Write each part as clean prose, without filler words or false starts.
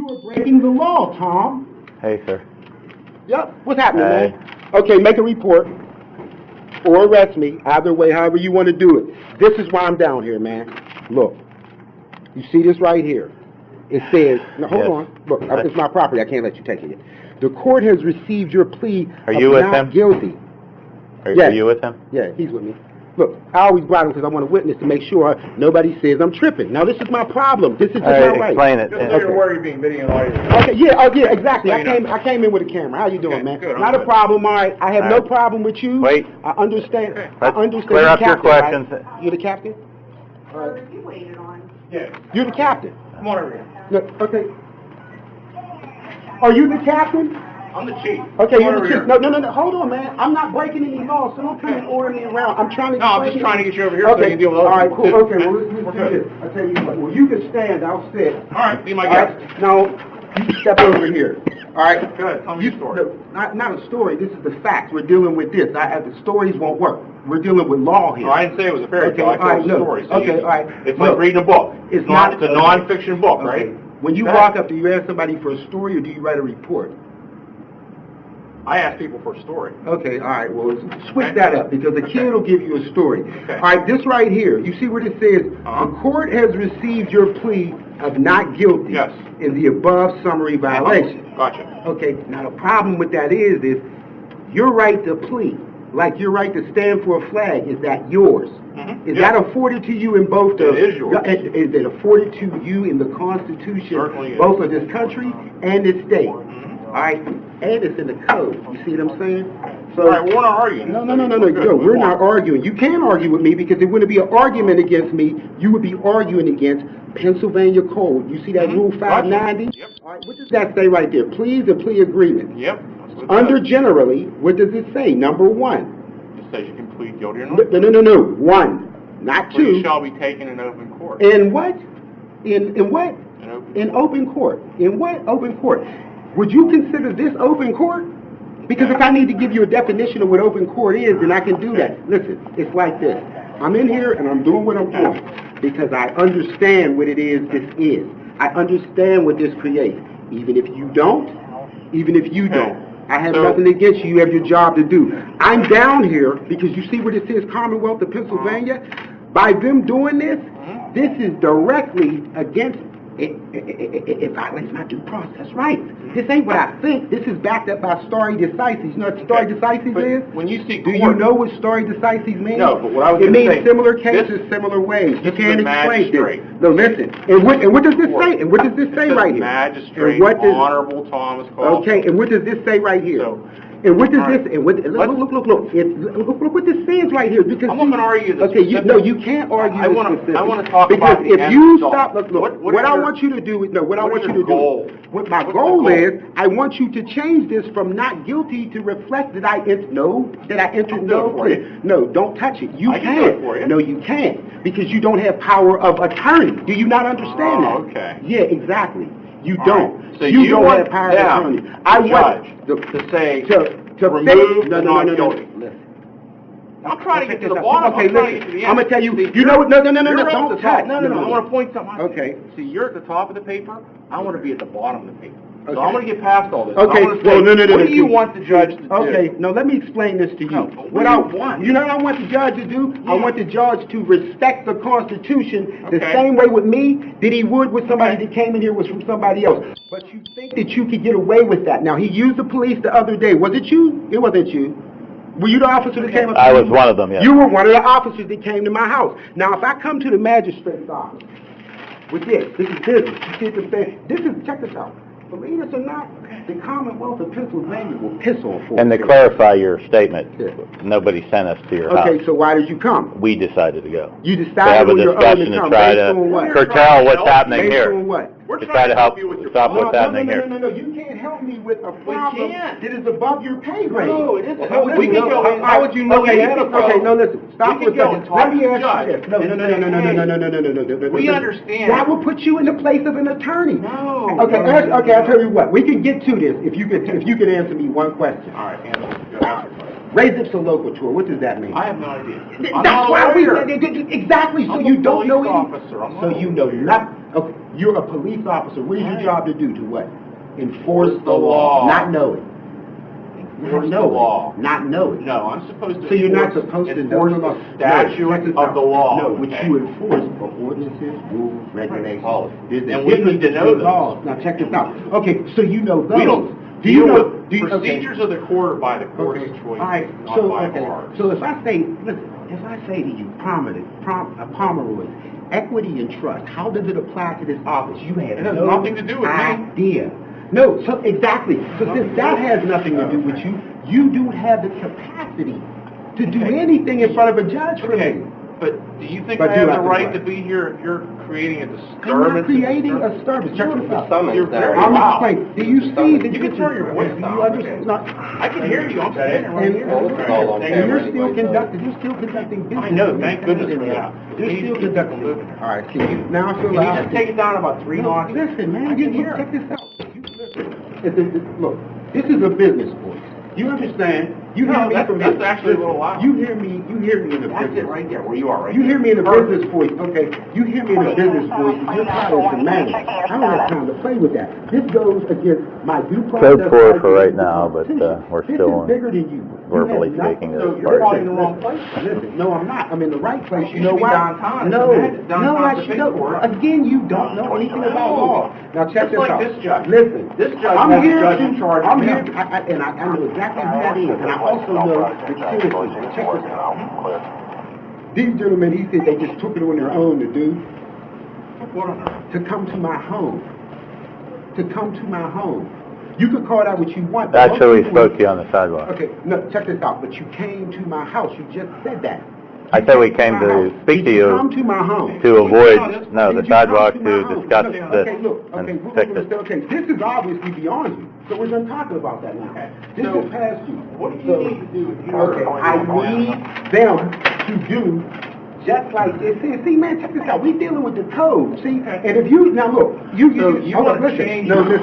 You are breaking the law, Tom. Hey, sir. Yep. What's happening, Hey. man? Okay, make a report or arrest me. Either way, however you want to do it. This is why I'm down here, man. Look, you see this right here? It says, no, hold Yes. on. Look, it's my property. I can't let you take it. The court has received your plea Are you with not him? guilty. Are Yes. you with him? Yeah, he's with me. Look, I always brought him because I want a witness to make sure nobody says I'm tripping. Now, this is my problem. This is just my right. Explain it. Just so you're aware you're being videoed. Okay, yeah, exactly. I came in with a camera. How you doing, man? Good, Not a problem, all right. I have no problem with you. Wait. I understand. Okay. I understand. Clear up your Captain, questions. right? You're the captain? All right. You waited on. Yeah. You're the captain. Come on over here. Look, okay. Are you the captain? I'm the chief. Okay, Come you're on the over chief. here. No. Hold on, man. I'm not breaking any laws, so don't come and order me around. I'm trying to. No, I'm just trying to get you over here so you Okay. can deal with All other right, people cool. too. Okay, well, We're let's do good. this. I'll tell you what. Well, you can stand. I'll sit. All right, be my All guest. right, now, you step over here. All right? Good, tell me your story. No, not a story. This is the facts. We're dealing with this. The stories won't work. We're dealing with law here. No, I didn't say it was a fairy tale. I said it was a story. So Okay, all right. It's like reading a book. It's not. It's a non-fiction book, Okay. right? When you Okay. walk up, do you ask somebody for a story or do you write a report? I ask people for a story. Okay, all right. Well, switch that up because the kid will give you a story. Okay. All right, this right here. You see what it says? Uh-huh. The court has received your plea of not guilty Yes. in the above summary violation. Gotcha. Okay, now the problem with that is your right to plea, like your right to stand for a flag, is that yours? Mhm. Is Yeah. that afforded to you in both the... It is yours. Is it afforded to you in the Constitution, Certainly is. both of this country and this state? Mhm. All right? And it's in the code. You see what I'm saying? So, All right, we're not arguing. No, Good. we're not arguing. You can't argue with me because it wouldn't be an argument against me. You would be arguing against Pennsylvania Code. You see that Mhm. Rule 590? Yep. All right, what does that say right there? Pleas and plea agreement. Yep. That's what it Under says. generally, what does it say? Number one. It says you can plead guilty or not. No. One, not Plea two. shall be taken in open court. In what? In what? In open In open court. In what open court? Would you consider this open court? Because if I need to give you a definition of what open court is, then I can do that. Listen, it's like this. I'm in here and I'm doing what I'm doing because I understand what it is this is. I understand what this creates. Even if you don't, I have nothing against you. You have your job to do. I'm down here because you see what it says, Commonwealth of Pennsylvania? By them doing this, this is directly against... It violates my due process rights. This ain't what I think. This is backed up by stare decisis. You know what stare decisis But is? when you see Do you court- know what stare decisis means? No, but what I was It gonna means say, similar cases, this- similar ways. You this is can't a explain magistrate. this. No, listen. And what does this say? And what does this say It says right here? Magistrate, And what does, Honorable Thomas Caulfield. okay, and what does this say right here? So, and what does all right. this? And what? Look! Look what this says right here. Because I'm not gonna argue the Okay, specifics. you can't argue I the wanna specifics. talk because about the if end you result. stop, look, What what is I your- want you to do is what I what want is you your to do. goal? What my What's the goal goal? is, I want you to change this from not guilty to reflect that I entered no I'll do it for plea. you. No, don't touch it. You I can do can't. it for you. No, you can't because you don't have power of attorney. Do you not understand that? Okay. Yeah, exactly. You All don't. right. So you you don't want have power them, of attorney. the I want judge, to say, to remove fix, the not guilty. Listen. I'm trying to get to the Okay, bottom. I'm trying to listen. get to the end. I'm gonna tell you. See, You know what? No. you're Don't at the touch. top. No. I want to point something out. Okay. See, you're at the top of the paper. I want to be at the bottom of the paper. So Okay. I'm going to get past all this. Okay, I want to well, say, no. what do you want the judge to do? Okay, no, let me explain this to you. No, but what do you want? You know what I want the judge to do? I Yeah. want the judge to respect the Constitution the Okay. same way with me that he would with somebody Okay. that came in here was from somebody else. But you think that you could get away with that. Now, he used the police the other day. Was it you? It wasn't you. Were you the officer that came up to I me? was one of them, yes. You were one of the officers that came to my house. Now, if I come to the magistrate's office with this is business. You see what I'm saying? Check this out. Believe this or not, the Commonwealth of Pennsylvania will piss on for And to you. clarify your statement, Yeah. nobody sent us to your house. Okay, so why did you come? We decided to go. You To decided have a on your own discussion to to come. try Based on what? to curtail what's happening Based here. on what? We're To trying try to help you with your stop what's No, happening here. you can't help me with a problem can't. that is above your pay grade. No, it isn't. Well, We can go in. How would you know okay, you had a problem? Okay, no, listen. Stop We for a can go second. and talk Let me to the ask you judge this. No. We Listen. understand. That will put you in the place of an attorney. No. Okay, I'll tell you what. We can get to this if you could answer me one question. All right, answer your question. Res ipsa loquitur, what does that mean? I have no idea. That's why we exactly. So I'm you a don't know police any. officer. I'm So not you a know lawyer. nothing. Okay, You're a police officer. What is your job to do? To what? Enforce the law. Not know it. Enforce the law. Not know it. No, I'm supposed to. So you're not supposed to know enforce the statute of the law. No, what okay? you enforce are ordinances, rules, regulations. Policy. There's a And we need to know difference in those. laws. Now check this out. Okay, so you know those. We don't Do you deal know with procedures of the court or by the court's Okay. choice, All right. not So by okay. ours. So if I say, listen, if I say to you, Pomeroy, equity and trust, how does it apply to this office? You have It has no nothing to do with me. idea. No, so exactly. So since that has nothing to do with you, you don't have the capacity to do anything in front of a judge for Okay, me. but do you think But I you have the have to right what? to be here if you're creating a disturbance? I'm not creating a disturbance. Check this out. You're very I'm loud. explaining. Do you see that You can turn your voice do down. you understand? No, I can hear you. I'm standing right and, here. and you're still conducting business. I know, thank goodness for that. You're We need still people conducting. moving. All right, can you now feel Can you loud? just take it down about 3 No, notches? listen, man, I can you hear. check this out. You listen. Look, this is a business voice. You understand? You hear No, me from that's here. actually a Listen, little loud. You hear me in the That's business. it right there, where you are right You hear me in a Perfect. business voice, okay? You hear me in a business voice, and you're trying to manage. I don't have time to play with that. This goes against my due process. Code 4 for right now, but we're still This is bigger than you. verbally You have speaking nothing- as you're part probably of in it. the wrong place. Listen, no, I'm not. I'm in the right place. You You know should be why? downtown. No, It's downtown I to should pay know. for it. Again, you don't know anything about law. Now check Just this like out. this judge. Listen, This judge I'm has a here judge to, in charge of I'm him. here, and I know exactly who that is, and I also know the citizens. Check this out. These gentlemen, he said they just took it on their own to do, What on earth? to come to my home. To come to my home. You could call that what you want. but most Actually, we people- spoke to you on the sidewalk. Okay, no, check this out, but you came to my house, you just said that. I said we came my house. to speak to Did you come you to my home? to avoid, no, Did the you come sidewalk to my to home? discuss No, this okay, look, okay, and we're fix gonna it. say, okay, this is obviously beyond you, so we're done talking about that now. This So, is past you. What do you So, need to do if you Okay, I need them to do just like this. See, man, check this out. We dealing with the code, see? And if you, now look, So you hold wanna on, listen. change No, your-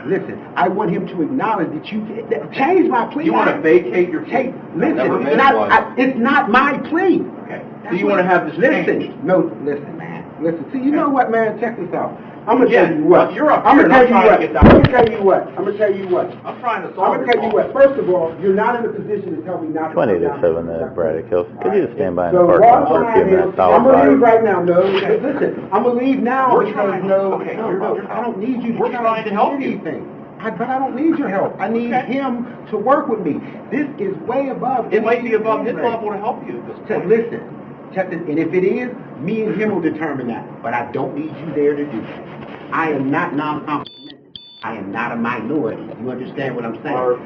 listen. I want him to acknowledge that you, change my plea. You want to vacate your Take, plea? listen, Never it's made not, one. it's not my plea. Okay. So you want to have this Listen, changed? no, listen, man. Listen, see, you know what, man? Check this out. I'm gonna Yeah, tell you what. you're up I'm here gonna and tell I'm you trying what. to get I'm down. gonna tell you what. I'm gonna tell you what. I'm trying to I'm solve gonna your tell you what. First of all, you're not in a position to tell me not to. 20 come to down 7 to there, the Braddock Hills. Could you just stand by in the So parking lot bottom for a few line is, minutes? I'm I'll gonna leave drive. right now. No, listen, I'm gonna leave now We're because trying- no, okay, no, you're- I don't need you to we're tell trying me to help you. anything. But I don't need your help. I need Okay. him to work with me. This is way above. It might be above his anything. level to help you at this So point. listen, check this, and if it is, me and him will determine that. But I don't need you there to do that. I am not non-complimentary. I am not a minority. You understand what I'm saying? Or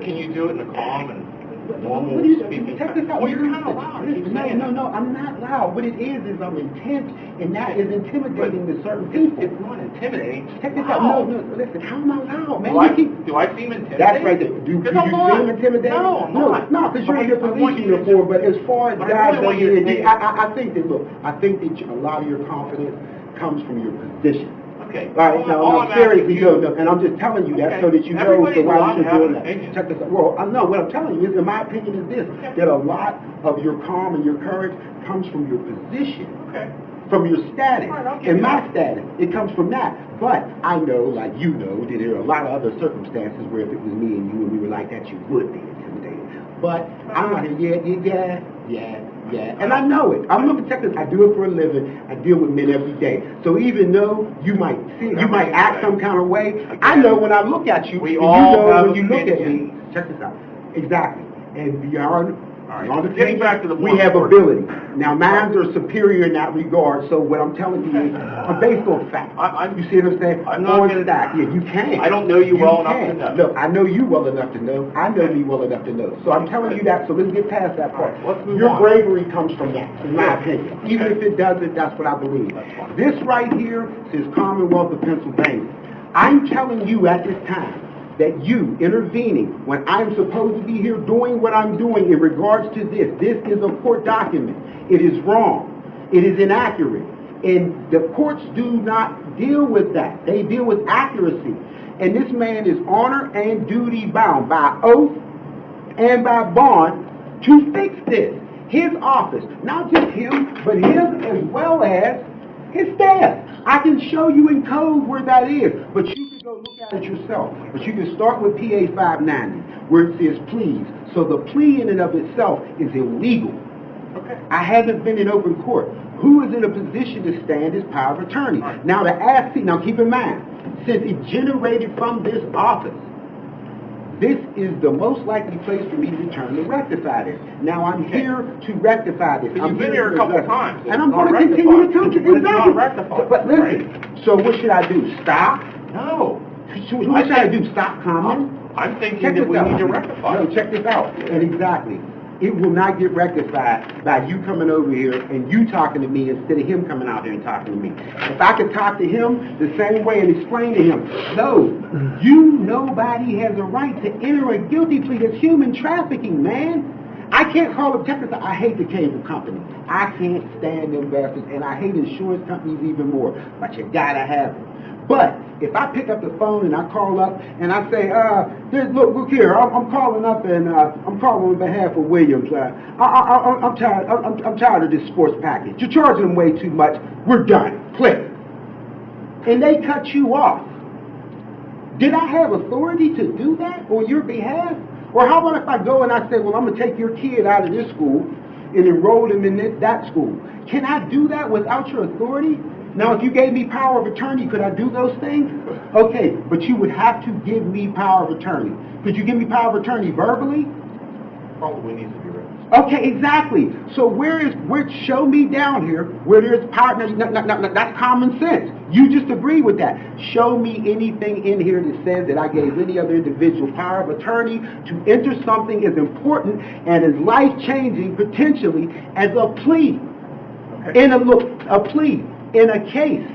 can you do it in a calm and normal What do you speaking? check this out? Well, you're kind of loud. You keep saying that. No, I'm not loud. What it is I'm intense, and that is intimidating to certain people. It's not intimidating. Check this out. No, listen, how am I loud, man? Do You keep- I seem intimidating? That's right there. Do Because you I'm not. seem intimidating? No, I'm not. No, because you're in your I want police you to- uniform, but as far as But I guys really want you to take it. I think that, look, I think that a lot of your confidence comes from your position. Okay. All right, All no, I'm seriously, asking you- no, and I'm just telling you that Okay. so that you know, Everybody's so why allowed you to should have do an that. opinion. Check this out. Well, I know what I'm telling you is, in my opinion, is this, that a lot of your calm and your courage comes from your position. Okay. From your status, All right, I'll give and you my that. status, it comes from that. But I know, like you know, that there are a lot of other circumstances where if it was me and you and we were like that, you would be intimidated. But I'm not here, yeah, and I know it. I'm looking, check this, I do it for a living, I deal with men every day. So even though you might see, you might act some kind of way, I know when I look at you, We and all you know have when you look at me, opinions. check this out, exactly. And beyond the Getting back to the we point. have ability. Now, mines are superior in that regard, so what I'm telling you is, I'm based on fact. You see what I'm saying? I'm not On gonna- fact. Yeah, you can. I don't know you well enough can. to know. Look, I know you well enough to know. I know me well enough to know. So I'm telling you that, so let's get past that part. All right, let's move Your on. bravery comes from that, in my Yeah. opinion. Even if it doesn't, that's what I believe. That's fine. This right here says Commonwealth of Pennsylvania. I'm telling you at this time, that you intervening when I'm supposed to be here doing what I'm doing in regards to this is a court document. It is wrong. It is inaccurate. And the courts do not deal with that. They deal with accuracy. And this man is honor and duty bound by oath and by bond to fix this. His office, not just him, but him as well as his staff. I can show you in code where that is, but you can go look at it yourself. But you can start with PA 590, where it says please. So the plea in and of itself is illegal. Okay. I haven't been in open court. Who is in a position to stand as power of attorney? Right. Now to ask, now keep in mind, since it generated from this office, this is the most likely place for me to return to rectify this. Now I'm here to rectify this. But you've been here a couple times. And I'm going to continue to do it. But it's not rectified. But listen, so what should I do? Stop? No. So what should I do? Stop commenting? I'm thinking Check that this we out. need to rectify No, it. check this out. And exactly. It will not get rectified by you coming over here and you talking to me instead of him coming out here and talking to me. If I could talk to him the same way and explain to him, no, nobody has a right to enter a guilty plea. That's human trafficking, man. I can't call them technical. I hate the cable company. I can't stand them bastards, and I hate insurance companies even more. But you gotta have them. But if I pick up the phone and I call up and I say, look here, I'm calling up and I'm calling on behalf of Williams. I'm tired of this sports package. You're charging them way too much. We're done. Click. And they cut you off. Did I have authority to do that on your behalf? Or how about if I go and I say, well, I'm going to take your kid out of this school and enroll him in that school? Can I do that without your authority? Now, if you gave me power of attorney, could I do those things? Okay, but you would have to give me power of attorney. Could you give me power of attorney verbally? Probably needs to be written. Okay, exactly. So show me down here where there's power. That's common sense. You just agree with that. Show me anything in here that says that I gave any other individual power of attorney to enter something as important and as life-changing potentially as a plea. Okay. A plea. In a case,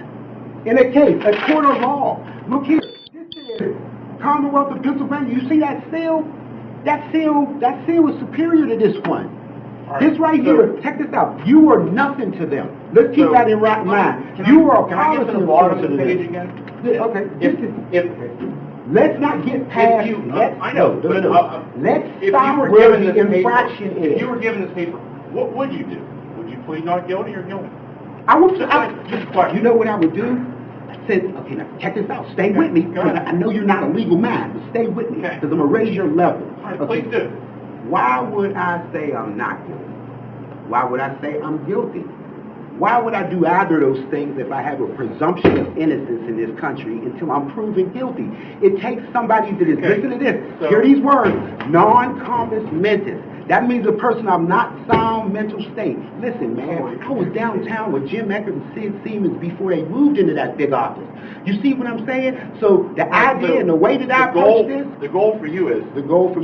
a court of law. Look here, this is Commonwealth of Pennsylvania. You see that seal? That seal is superior to this one. Right, this right here, check this out. You are nothing to them. Let's keep that in right mind. Can I get to the bottom of the page again? Okay. Let's not get past. I know. Let's if stop you were where given the this infraction paper, is. If you were given this paper, what would you do? Would you plead not guilty or guilty? You know what I would do? I said, okay, now check this out. Stay with me, because I know you're not a legal man, but stay with me, because I'm going to raise your level. All right, please do. Why would I say I'm not guilty? Why would I say I'm guilty? Why would I do either of those things if I have a presumption of innocence in this country until I'm proven guilty? It takes somebody that is, listen to this, hear these words, non-compos mentis. That means a person of not sound mental state. Listen, man, I was downtown with Jim Eckert and Sid Siemens before they moved into that big office. You see what I'm saying? So the idea and the way that I approach this... The goal for you is...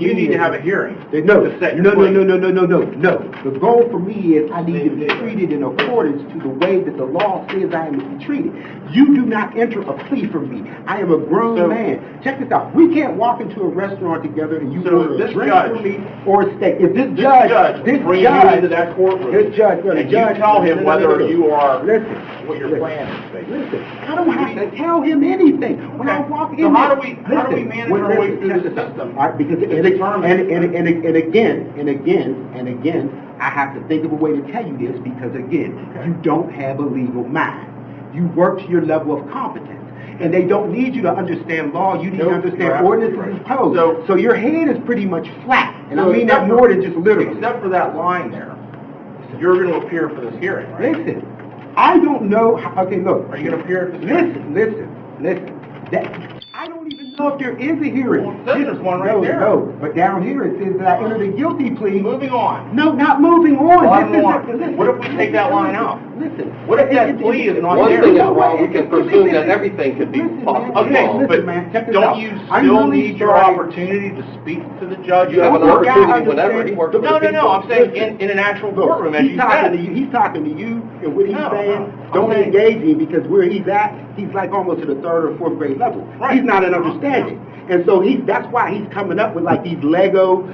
You need to have a hearing. No. The goal for me is I need to be treated in accordance to the way that the law says I am to be treated. You do not enter a plea from me. I am a grown man. Check this out. We can't walk into a restaurant together and you order a drink for me or a steak. If this judge brings you into that courtroom, and you tell him whether you are... What your plan is, basically. Listen, I don't have to tell him anything when I walk in. So how do we manage our way through the system? All right, because and again, I have to think of a way to tell you this because again, you don't have a legal mind. You work to your level of competence. And they don't need you to understand law. You need to understand ordinances and codes. So your head is pretty much flat. And I mean that more than just literally. Except for that line there. You're going to appear for this hearing, right? Listen, I don't know how, okay, look. Are you going to appear at this hearing? Listen. I don't even know if there is a hearing. Well, there's one right there. No, but down here it says that I entered a guilty plea. Moving on. No, not moving on. Listen, what if we take that line out? Listen. What if that plea is not one there? thing out, well, we can presume that everything could be possible. Okay, Listen, but don't you still need your opportunity to speak to the judge? You have an opportunity whenever. He works with No, people. I'm saying in an actual courtroom, as you said. He's talking to you, and what he's saying, don't engage him because where he's at, he's like almost to the 3rd or 4th grade level. Right. He's not an understanding. And so that's why he's coming up with like these Lego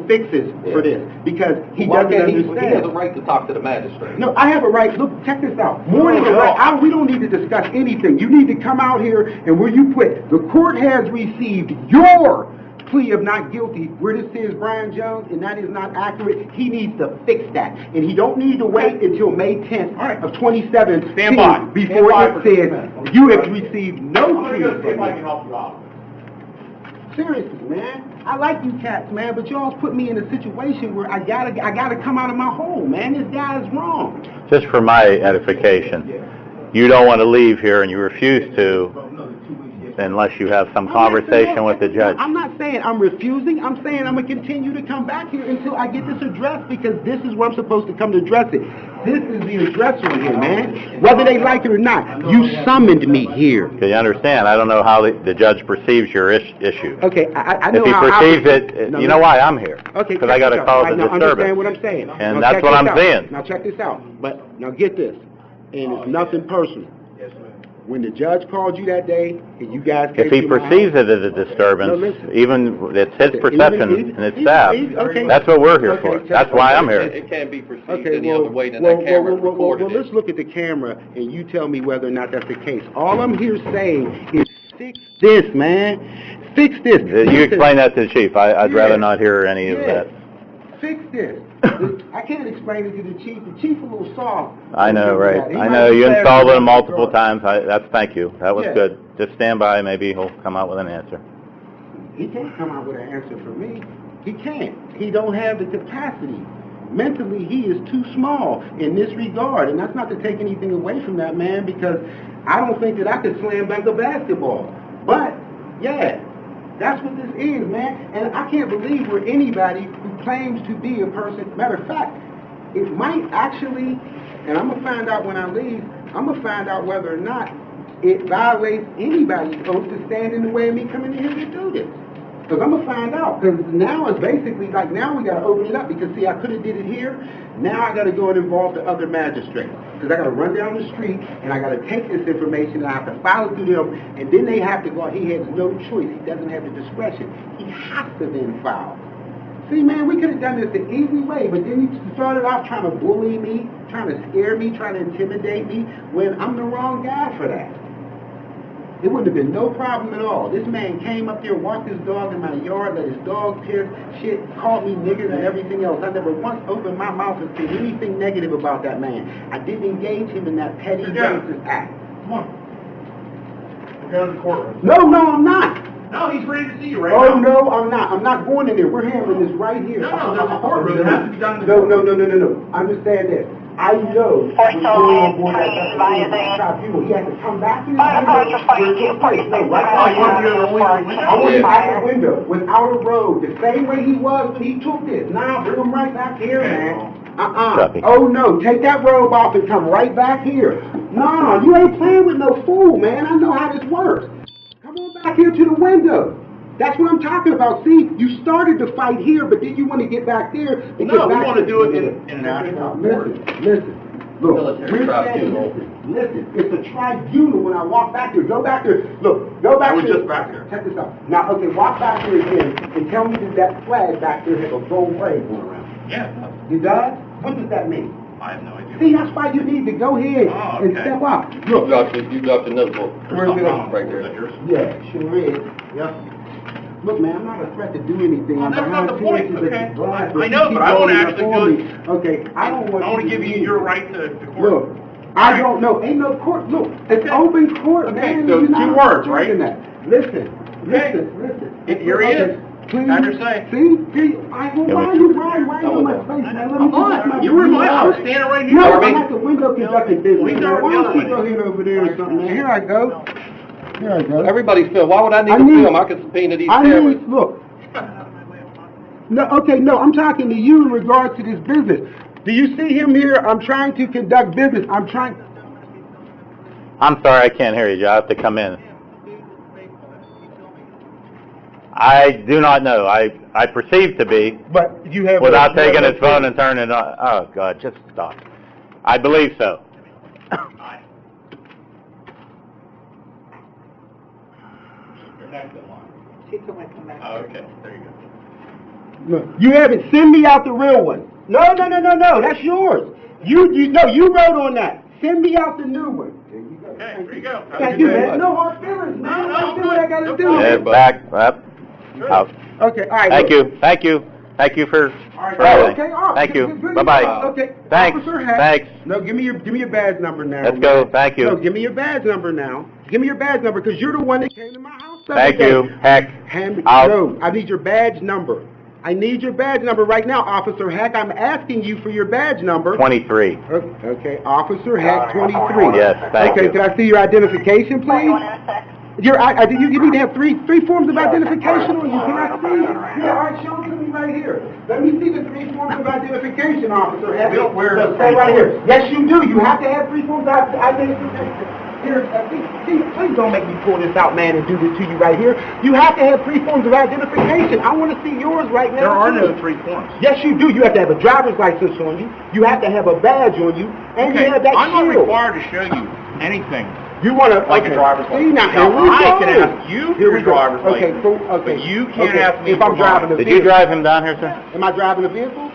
fixes for this because he doesn't understand. He has a right to talk to the magistrate. No, I have a right. Look, check this out. More than a right, we don't need to discuss anything. You need to come out here and where you put the court has received your plea of not guilty, where this says Brian Jones, and that is not accurate, he needs to fix that. And he don't need to wait until May 10th of 2017 Stand by. before Stand by it says for you have received no I'm gonna plea go see if from I me. can help you out. Seriously, man. I like you cats, man, but y'all's put me in a situation where I gotta come out of my hole, man. This guy is wrong. Just for my edification, you don't want to leave here and you refuse to unless you have some conversation with the judge. I'm not saying I'm refusing. I'm saying I'm going to continue to come back here until I get this addressed, because this is where I'm supposed to come to address it. This is the address right here, man. Whether they like it or not, you summoned me here. Okay, you understand? I don't know how the judge perceives your issue. Okay, I know If he how perceives it, No, you know why I'm here? Okay, because I got a cause of Understand disturbance. what I'm saying. And Now that's check what this I'm out. saying. Now check this out. But now get this, and it's nothing personal. When the judge called you that day, and you guys came If he to my perceives house, it as a disturbance, No, listen. even it's his perception Even- and it's staff. okay. That's what we're here Okay, for. check- That's why I'm here. It can't be perceived Okay, any other way than that camera recorded let's it. look at the camera, and you tell me whether or not that's the case. All I'm here saying is fix this, man. Fix this. You Listen, explain that to the chief. I'd Yeah. rather not hear any of Yeah. that. Fix this. I can't explain it to the chief. The chief a little soft. I know, right. He I might know, be you faster insulted than him the multiple guard. times. Thank you. That was Yeah. good. Just stand by, maybe he'll come out with an answer. He can't come out with an answer for me. He can't. He don't have the capacity. Mentally, he is too small in this regard. And that's not to take anything away from that man, because I don't think that I could slam dunk a basketball. But, yeah, that's what this is, man. And I can't believe where anybody who claims to be a person, matter of fact, it might actually, and I'm going to find out when I leave, I'm going to find out whether or not it violates anybody's oath to stand in the way of me coming in here to do this. Because I'm going to find out. Because now it's basically like, now we got to open it up. Because, see, I could have did it here. Now I got to go and involve the other magistrates. Because I got to run down the street, and I got to take this information, and I have to file it through them, and then they have to go. He has no choice. He doesn't have the discretion. He has to then file. See, man, we could have done this the easy way, but then you started off trying to bully me, trying to scare me, trying to intimidate me, when I'm the wrong guy for that. It wouldn't have been no problem at all. This man came up there, walked his dog in my yard, let his dog piss, shit, called me niggas and everything else. I never once opened my mouth and said anything negative about that man. I didn't engage him in that petty racist act. Come on. We're going to the courtroom. No, I'm not. No, he's ready to see you right now. Oh, no, I'm not. I'm not going in there. We're handling this right here. No, there's a courtroom. It has to be done in the No. Understand this. I know Force when only going on board that trained by tribunal, he has to come back to the Fire cars are fighting window. you, please. No, right Oh, you want to do it Fire. on I want him Yeah. out the window, without a robe, the same way he was when he took this. Nah, bring him right back here, man. Copy. Oh, no, take that robe off and come right back here. Nah, you ain't playing with no fool, man. I know how this works. Come on back here to the window. That's what I'm talking about. See, you started the fight here, but then you want to get back there. To No, get we back want to do it in an actual court. Listen. Look, Military we're saying, tribunal. listen, it's a tribunal when I walk back there. Go back there. Look, go back I was there. just back there. Check this out. Now, okay, walk back there again and tell me that that flag back there has a gold braid going around. Yeah, It does? What does that mean? I have no idea. See, that's why you need to go ahead Oh, and okay. step up. You Look, dropped your notebook. Where's it at? Right Is there. that yours? yeah, sure is. Yep. Look, man, I'm not a threat to do anything. Oh, I'm that's not behind the point, fences okay. at glass, I you know, keep but I want to rolling up actually on do me. Okay, I don't want I want to you give you do your it. right to court. Look, I don't know. Ain't no court. Look, it's Okay. open court, Okay, man. so You're not two words, doing right? that. Listen. Okay. Here he is. Please. Have your say. See? Why are you in my face, man? Let me I'm just on. You were in my house, standing right here. No, I'm at the window conducting business. He's Man. already Why don't you done. go ahead over there or something, man? Here I go. Everybody's film. Why would I need I to need- film? I can subpoena these I cameras. need, look. No, I'm talking to you in regards to this business. Do you see him here? I'm trying to conduct business. I'm sorry, I can't hear you, Joe. I have to come in. I do not know. I perceive to be, But you have... without taking his phone and turning it on. Oh, God, just stop. I believe so. Oh, okay, there you go. Look, you haven't. Send me out the real one. No, that's yours. You wrote on that. Send me out the new one. There you go. Okay, there you go. Have a Thank good you, day. man. No hard feelings, man. No, I do good. what I gotta No do. problem. Yeah, back, up, out. Okay, all right. Thank look. you, thank you, thank you for Oh, everything. okay, oh, Thank you, good, bye-bye. Okay. Thanks, Officer Heck. thanks. No, give me your badge number now. Let's man. go, thank you. No, give me your badge number now. Give me your badge number, because you're the one that came to my house the other Thank day. you, Heck. No, I need your badge number. I need your badge number right now, Officer Heck. I'm asking you for your badge number. 23. Okay, Officer Heck, 23. Yes, thank you. Okay, can I see your identification, please? You need to have three forms of identification on you. Can I see? Yeah, all right, show them to me right here. Let me see the 3 forms of identification, Officer Heck. Stay right here. Yes, you do. You have to have 3 forms of identification. Here, please don't make me pull this out, man, and do this to you right here. You have to have 3 forms of identification. I want to see yours right now. There are no 3 forms. Yes, you do. You have to have a driver's license on you. You have to have a badge on you, and you have that I'm not shield. required to show you anything. You want to Like a driver's license. See, now, here we I go. can ask you for Here your we go. driver's Okay, license. cool. Okay. But you can't Okay, ask me if I'm for driving a mine. Did you drive him down here, sir? Am I driving a vehicle?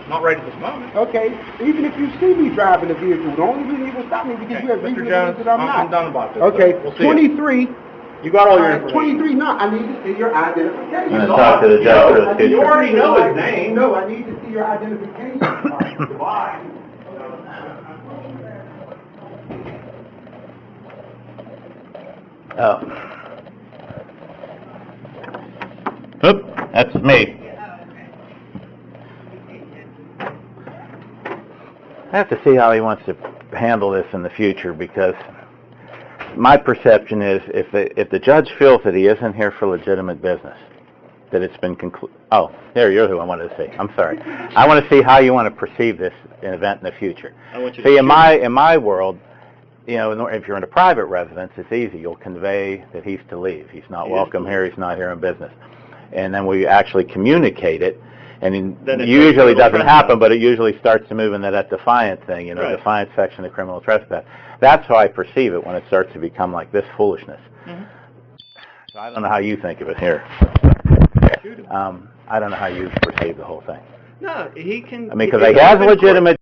Not right at this moment. Okay. Even if you see me driving a vehicle, the only reason you will stop me is because you have reason Mr. to Jones, believe that I'm not. I'm done about this. Okay. We'll see 23. You got all your information. 23. No, I need to see your identification. I'm going to talk to the judge for the You future. already know his name. No, I need to see your identification. Goodbye. Oh. Oop, that's me. I have to see how he wants to handle this in the future, because my perception is if the judge feels that he isn't here for legitimate business, that it's been concluded. Oh, you're who I wanted to see. I'm sorry. I want to see how you want to perceive this event in the future. See, in my world, you know, if you're in a private residence, it's easy. You'll convey that he's to leave. He's not welcome here. He's not here in business. And then we actually communicate it. And it usually doesn't happen, but it usually starts to move in that defiant thing, you know, Right. defiant section of criminal trespass. That's how I perceive it when it starts to become like this foolishness. So I don't know how you think of it here. I don't know how you perceive the whole thing. No, he can. I mean, because he has legitimate